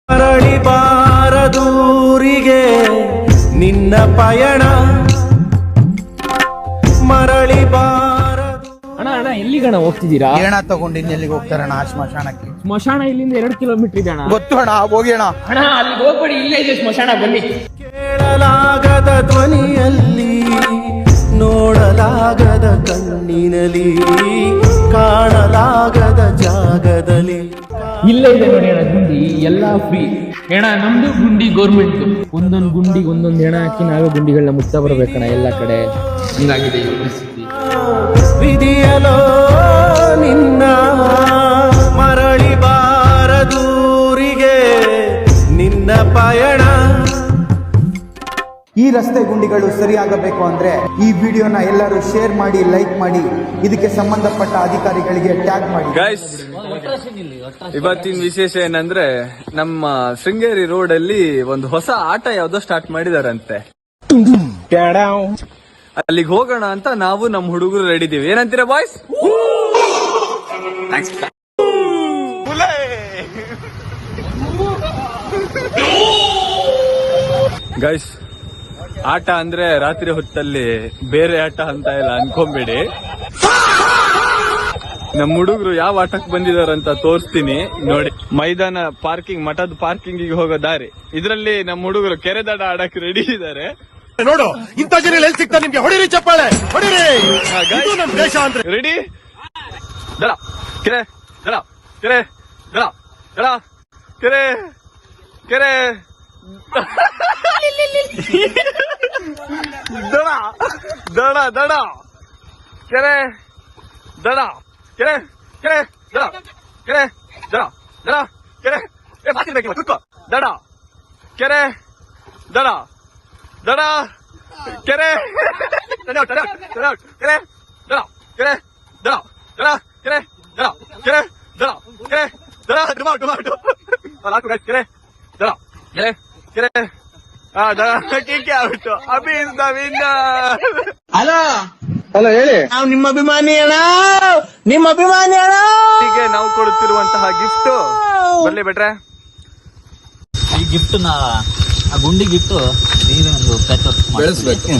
ಮರಳಿ ಬಾರದೂರಿಗೆ ನಿನ್ನ ಪಯಣ ಮರಳಿ ಬಾರದು. ಅಣ್ಣ ಅಣ್ಣ ಎಲ್ಲಿಗಣ ಹೋಗ್ತಿದ್ದೀರಾ? ಏಣ ತಗೊಂಡಿನಿ ಎಲ್ಲಿಗೆ ಹೋಗ್ತಾರಣ್ಣ? ಸ್ಮಶಾನಕ್ಕೆ. ಸ್ಮಶಾನ ಇಲ್ಲಿಂದ 2 ಕಿಲೋಮೀಟರ್ ಇದೆ ಅಣ್ಣ. ಗೊತ್ತು ಅಣ್ಣ, ಹೋಗಿ ಅಣ್ಣ. ಅಣ್ಣ ಅಲ್ಲಿ ಹೋಗ್ಬೇಡಿ, ಇಲ್ಲೇ ಇದೆ ಸ್ಮಶಾನ, ಬನ್ನಿ. ಕೇಳಲಾಗದ ಧ್ವನಿಯಲ್ಲಿ, ನೋಡಲಾಗದ ಕಣ್ಣಿನಲ್ಲಿ, ಕಾಣಲಾಗದ ಜಾಗದಲ್ಲಿ ಇಲ್ಲೇ ಇದೆ ನೋಡಿ ಅಣ್ಣ ಗುಂಡಿ, ಎಲ್ಲ ಫ್ರೀ ಅಣ್ಣ. ನಮ್ದು ಗುಂಡಿ ಗೌರ್ಮೆಂಟ್. ಒಂದೊಂದು ಗುಂಡಿಗೆ ಒಂದೊಂದು ಹೆಣ ಹಾಕಿ ನಾವೇ ಗುಂಡಿಗಳನ್ನ ಮುಟ್ತಾ ಬರ್ಬೇಕಣ್ಣ ಎಲ್ಲ ಕಡೆ. ಹಿಂಗಾಗಿದೆ ಈ ಪರಿಸ್ಥಿತಿ. ವಿಧಿಯಲೋ ನಿನ್ನ ಮರಳಿ ಬಾರದೂರಿಗೆ ನಿನ್ನ ಪಯಣ. ಈ ರಸ್ತೆ ಗುಂಡಿಗಳು ಸರಿಯಾಗಬೇಕು ಅಂದ್ರೆ ಈ ವಿಡಿಯೋನ ಎಲ್ಲರೂ ಶೇರ್ ಮಾಡಿ, ಲೈಕ್ ಮಾಡಿ, ಇದಕ್ಕೆ ಸಂಬಂಧಪಟ್ಟ ಅಧಿಕಾರಿಗಳಿಗೆ ಟ್ಯಾಗ್ ಮಾಡಿ. ಗೈಸ್, ಇವತ್ತಿನ ವಿಶೇಷ ಏನಂದ್ರೆ ನಮ್ಮ ಶೃಂಗೇರಿ ರೋಡ್ ಅಲ್ಲಿ ಒಂದು ಹೊಸ ಆಟ ಯಾವ್ದೋ ಸ್ಟಾರ್ಟ್ ಮಾಡಿದಾರಂತೆ. ಅಲ್ಲಿಗೆ ಹೋಗೋಣ ಅಂತ ನಾವು ನಮ್ಮ ಹುಡುಗರು ರೆಡಿ ಇದೀವಿ. ಏನಂತೀರಾ ಬಾಯ್ಸ್? ಗೈಸ್, ಆಟ ಅಂದ್ರೆ ರಾತ್ರಿ ಹೊತ್ತಲ್ಲಿ ಬೇರೆ ಆಟ ಅಂತ ಇಲ್ಲ ಅನ್ಕೊಂಬೇಡಿ. ನಮ್ಮ ಹುಡುಗರು ಯಾವ ಆಟಕ್ಕೆ ಬಂದಿದಾರಂತ ತೋರಿಸ್ತೀನಿ ನೋಡಿ. ಮೈದಾನ ಪಾರ್ಕಿಂಗ್, ಮಠದ ಪಾರ್ಕಿಂಗ್ ಹೋಗೋ ದಾರಿ ಇದ್ರಲ್ಲಿ ನಮ್ಮ ಹುಡುಗರು ಕೆರೆ ದಡ ಆಡಕ್ಕೆ ರೆಡಿ ಇದ್ದಾರೆ. ನೋಡು, ಇಂಥ ಜನ ಎಲ್ಲಿ ಸಿಗ್ತಾ ನಿಮ್ಗೆ? ಹೊಡಿರಿ ಚಪ್ಪಾಳೆ, ಹೊಡಿರಿ. ಇದು ನಮ್ ದೇಶ ಅಂದ್ರೆ. ರೆಡಿ? ದಡ ಕೆರೆ, ದಡ ಕೆರೆ, ದಡ ದಡ ಕೆರೆ, ಕೆರೆ ದಡ ದಡ ದಡ ಕೆರೆ, ದಡ ಕೆರೆ, ಕೆರೆ ದಡ ಕೆರೆ, ದಡ ದಡ ಕೆರೆ. ಮಾತಿರ್ಬೇಕಿಲ್ಲ, ಕುತ್ಕೋ. ದಡ ಕೆರೆ, ದಡ ದಡ ಕೆರೆ, ಕೆರೆ ದಡ ಕೆರೆ, ದಡ ಕೆರೆ, ದಡ ದಡ ಕೆರೆ, ದಡ ಕೆರೆ, ದಡ ಕೆರೆ, ದಡ ಡುಮಾ ಡುಮಾ ಡು ಹಾಕು ಗೈಸ್. ಕೆರೆ, ದಡ ಕೆರೆ, ಕೆರೆ, ದಡ ಕಿಕ್ಕೆ ಆಗ್ಬಿಟ್ಟು. Abhi is the winner. Hello ಹೇಳಿ. ನಾವು ನಿಮ್ಮ ಅಭಿಮಾನಿ ಅಣ್ಣ, ನಿಮ್ಮ ಅಭಿಮಾನಿ ಅಣ್ಣ. ಹೀಗೆ ನಾವು ಕೊಡುತ್ತಿರುವಂತಹ ಗಿಫ್ಟ್ ಬರ್ಲಿ ಬಿಟ್ರೆ. ಈ ಗಿಫ್ಟ್ ಆ ಗುಂಡಿ ಗಿಫ್ಟ್ ನೀವೇ ಒಂದು ಬೆಳೆಸ್ಬೇಕು.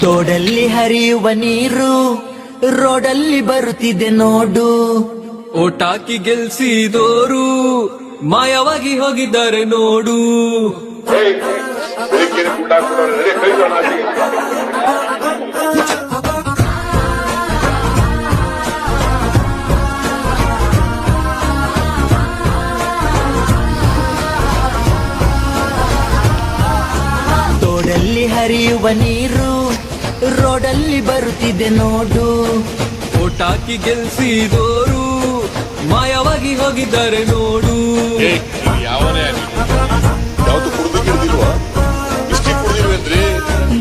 ತೋಡಲ್ಲಿ ಹರಿಯುವ ನೀರು ರೋಡಲ್ಲಿ ಬರುತ್ತಿದೆ ನೋಡು. ಓಟಾಕಿ ಗೆಲ್ಸಿದೋರು ಮಾಯವಾಗಿ ಹೋಗಿದ್ದಾರೆ ನೋಡು. ತೋಡಲ್ಲಿ ಹರಿಯುವ ನೀರು ರೋಡಲ್ಲಿ ಬರುತ್ತಿದೆ ನೋಡು. ಓಟಾಕಿ ಗೆಲ್ಸಿದೋರು ಮಾಯವಾಗಿ ಹೋಗಿದ್ದಾರೆ ನೋಡು.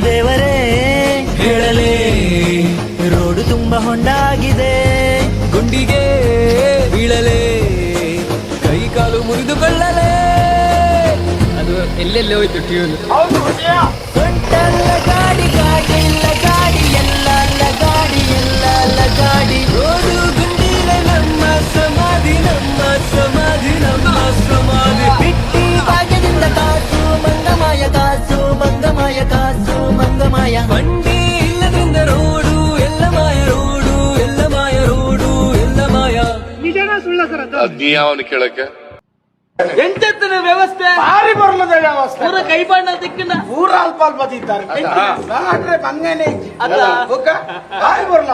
ದೇವರೇ ಹೇಳಲೇ, ರೋಡು ತುಂಬಾ ಹೊಂಡಾಗಿದೆ, ಗುಂಡಿಗೆ ಬೀಳಲೇ, ಕೈ ಕಾಲು ಮುರಿದುಕೊಳ್ಳಲೇ. ಅದು ಎಲ್ಲೆಲ್ಲೇ ಹೋಯ್ತು ಟ್ಯೂನ್. ಸೊಂಟಲ್ಲ ಗಾಡಿ, ಗಾಡಿ ಇಲ್ಲ ಗಾಡಿ, ಎಲ್ಲ ಅಲ್ಲ ಗಾಡಿ, ಎಲ್ಲ ಅಲ್ಲ ಗಾಡಿ. ರೋಡು ಗುಂಡಿಲೆ ನಮ್ಮ ಸಮಾಧಿ, ನಮ್ಮ ಸಮಾಧಿ, ನಮ್ಮ ಸಮಾಧಿ. ಬಿಟ್ಟಿ ಭಾಗ್ಯದಿಂದ ಕಾಸು ಮಂಗಮಾಯ, ಕಾಸು ಮಂಗಮಾಯ, ಕಾಸು ಮಂಗಮಾಯ. ಬಂಡಿ ಇಲ್ಲದಿಂದ ರೋಡು ಎಲ್ಲ ಮಾಯ, ರೋಡು ಎಲ್ಲ ಮಾಯ, ರೋಡು ಎಲ್ಲ ಮಾಯ. ನಿಜನ ಸುಳ್ಳ ಸರ್? ನೀ ಯಾವನು ಕೇಳಕ್ಕೆ? ಎಂತೆತ್ತನ ವ್ಯವಸ್ಥೆ ಭಾರಿ ಬರಲದ ವ್ಯವಸ್ಥೆ ಪೂರ ಕೈಬಣ್ಣ ದಿಕ್ಕನ ಪೂರ ಅಲ್ಪ ಅಲ್ಪ ಬದಿದ್ದಾರೆ ಅಂದ್ರೆ ಬಂಗನೆ ಅದ ಭಾರಿ ಬರಲ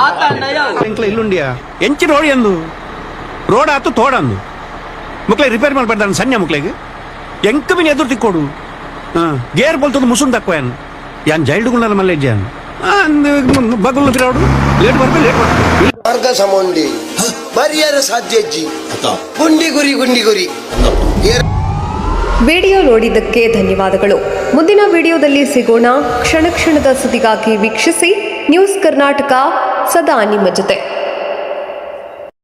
ಆತ ಅಣ್ಣಯ್ಯ ಇಲ್ಲುಂಡಿಯಾ ಎಂಚಿನ ರೋಡ್ ಎಂದು ರೋಡ್ ಆತು ತೋಡಂದು ಮುಕ್ಲೆ ರಿಪೇರ್ ಮಾಡ್ಬಾರ್ದು ಸಣ್ಣ ಮುಕ್ಲೆಗೆ ಎಂಕ ಬಿನ್ ಎದುರು ತಿಕ್ಕೋಡು ಗೇರ್ ಬೋಲ್ತದ ಮುಸುನ್ ತಕ್ಕೋ ಯಾನ್ ಜೈಲ್ಡ್ಗುಳ್ಳ ಮಲ್ಲೆ ಜಾನ್ ಬಗುಲ್ ಬಿರಾಡು ಲೇಟ್ ಬರ್ಬೇಕು ಲೇಟ್ ಬರ್ಬೇಕು ಮಾರ್ಗ ಸಮುಂಡಿ ಪರಿಹಾರ ಸಾಧ್ಯಜ್ಜಿ ಗುಂಡಿ ಗುರಿ ವಿಡಿಯೋ ನೋಡಿದ್ದಕ್ಕೆ ಧನ್ಯವಾದಗಳು. ಮುಂದಿನ ವಿಡಿಯೋದಲ್ಲಿ ಸಿಗೋಣ. ಕ್ಷಣ ಕ್ಷಣದ ಸುದ್ದಿಗಾಗಿ ವೀಕ್ಷಿಸಿ ನ್ಯೂಸ್ ಕರ್ನಾಟಕ, ಸದಾ ನಿಮ್ಮ ಜೊತೆ.